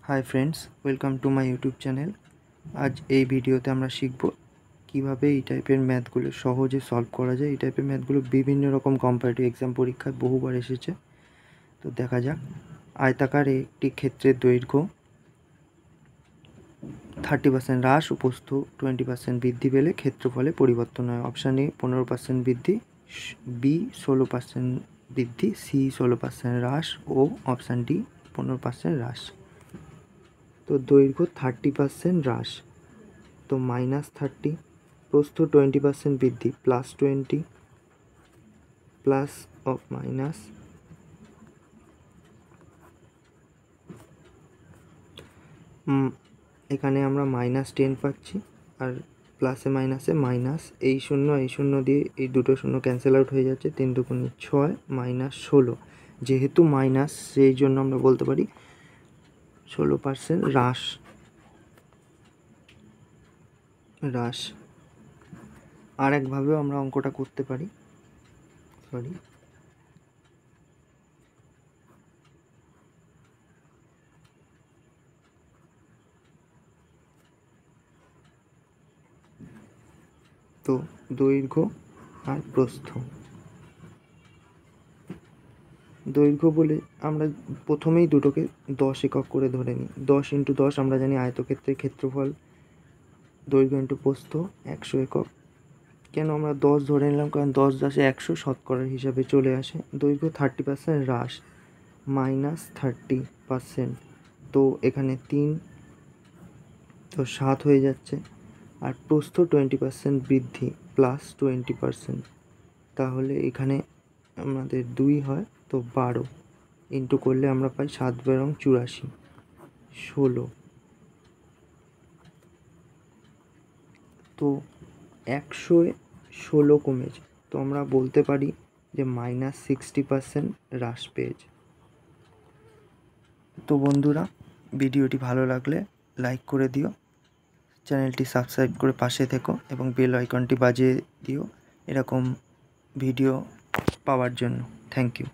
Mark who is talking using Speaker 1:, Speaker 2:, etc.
Speaker 1: High friends, welcome to my YouTube channel. आज এই ভিডিওতে আমরা শিখব কিভাবে এই টাইপের ম্যাথগুলো সহজে সলভ করা যায়। এই টাইপের ম্যাথগুলো বিভিন্ন রকম কম্পারেটিভ এক্সাম পরীক্ষায় বহুবার এসেছে। তো দেখা যাক। আয়তাকারে একটি ক্ষেত্রের দৈর্ঘ্য 30% হ্রাস ও প্রস্থ 20% বৃদ্ধি পেলে ক্ষেত্রফলে পরিবর্তন হয়। অপশান এ 15% বৃদ্ধি, বি 16% বৃদ্ধি, সি 16% হ্রাস ও অপশান ডি 15% হ্রাস। তো দৈর্ঘ্য 30% হ্রাস, তো -30, প্রস্থ 20% বৃদ্ধি, +20, প্লাস অফ মাইনাস, এখানে আমরা -10 পাচ্ছি আর প্লাসে মাইনাসে মাইনাস, এই শূন্য দিয়ে এই দুটো শূন্য ক্যান্সেল আউট হয়ে যাচ্ছে। 3 দুগুণে 6 -16, যেহেতু মাইনাস সেই জন্য আমরা বলতে পারি 16% হ্রাস। আর একভাবেও আমরা অঙ্কটা করতে পারি, তো দৈর্ঘ্য আর প্রস্থ। দৈর্ঘ্য বলে আমরা প্রথমেই দুটোকে 10 একক করে ধরে নিই। 10 × 10 আমরা জানি আয়তক্ষেত্রের ক্ষেত্রফল, দৈর্ঘ্য × প্রস্থ 100 একক। কেন আমরা 10 ধরে নিলাম? কারণ 10 10 100 শতকরার হিসাবে চলে আসে। দৈর্ঘ্য 30% হ্রাস, -30%, তো এখানে 3, তো 7 হয়ে যাচ্ছে। আর প্রস্থ 20% বৃদ্ধি, +20%, তাহলে এখানে আমাদের 2 হয়, তো 12 ইন্টু করলে আমরা পাই 7 × 84, 16। তো 116 কমেছে, তো আমরা বলতে পারি যে -60% হ্রাস পেয়েছে। তো বন্ধুরা, ভিডিওটি ভালো লাগলে লাইক করে দিও, চ্যানেলটি সাবস্ক্রাইব করে পাশে থেকো এবং বেল আইকনটি বাজিয়ে দিও এরকম ভিডিও পাওয়ার জন্য। Thank you.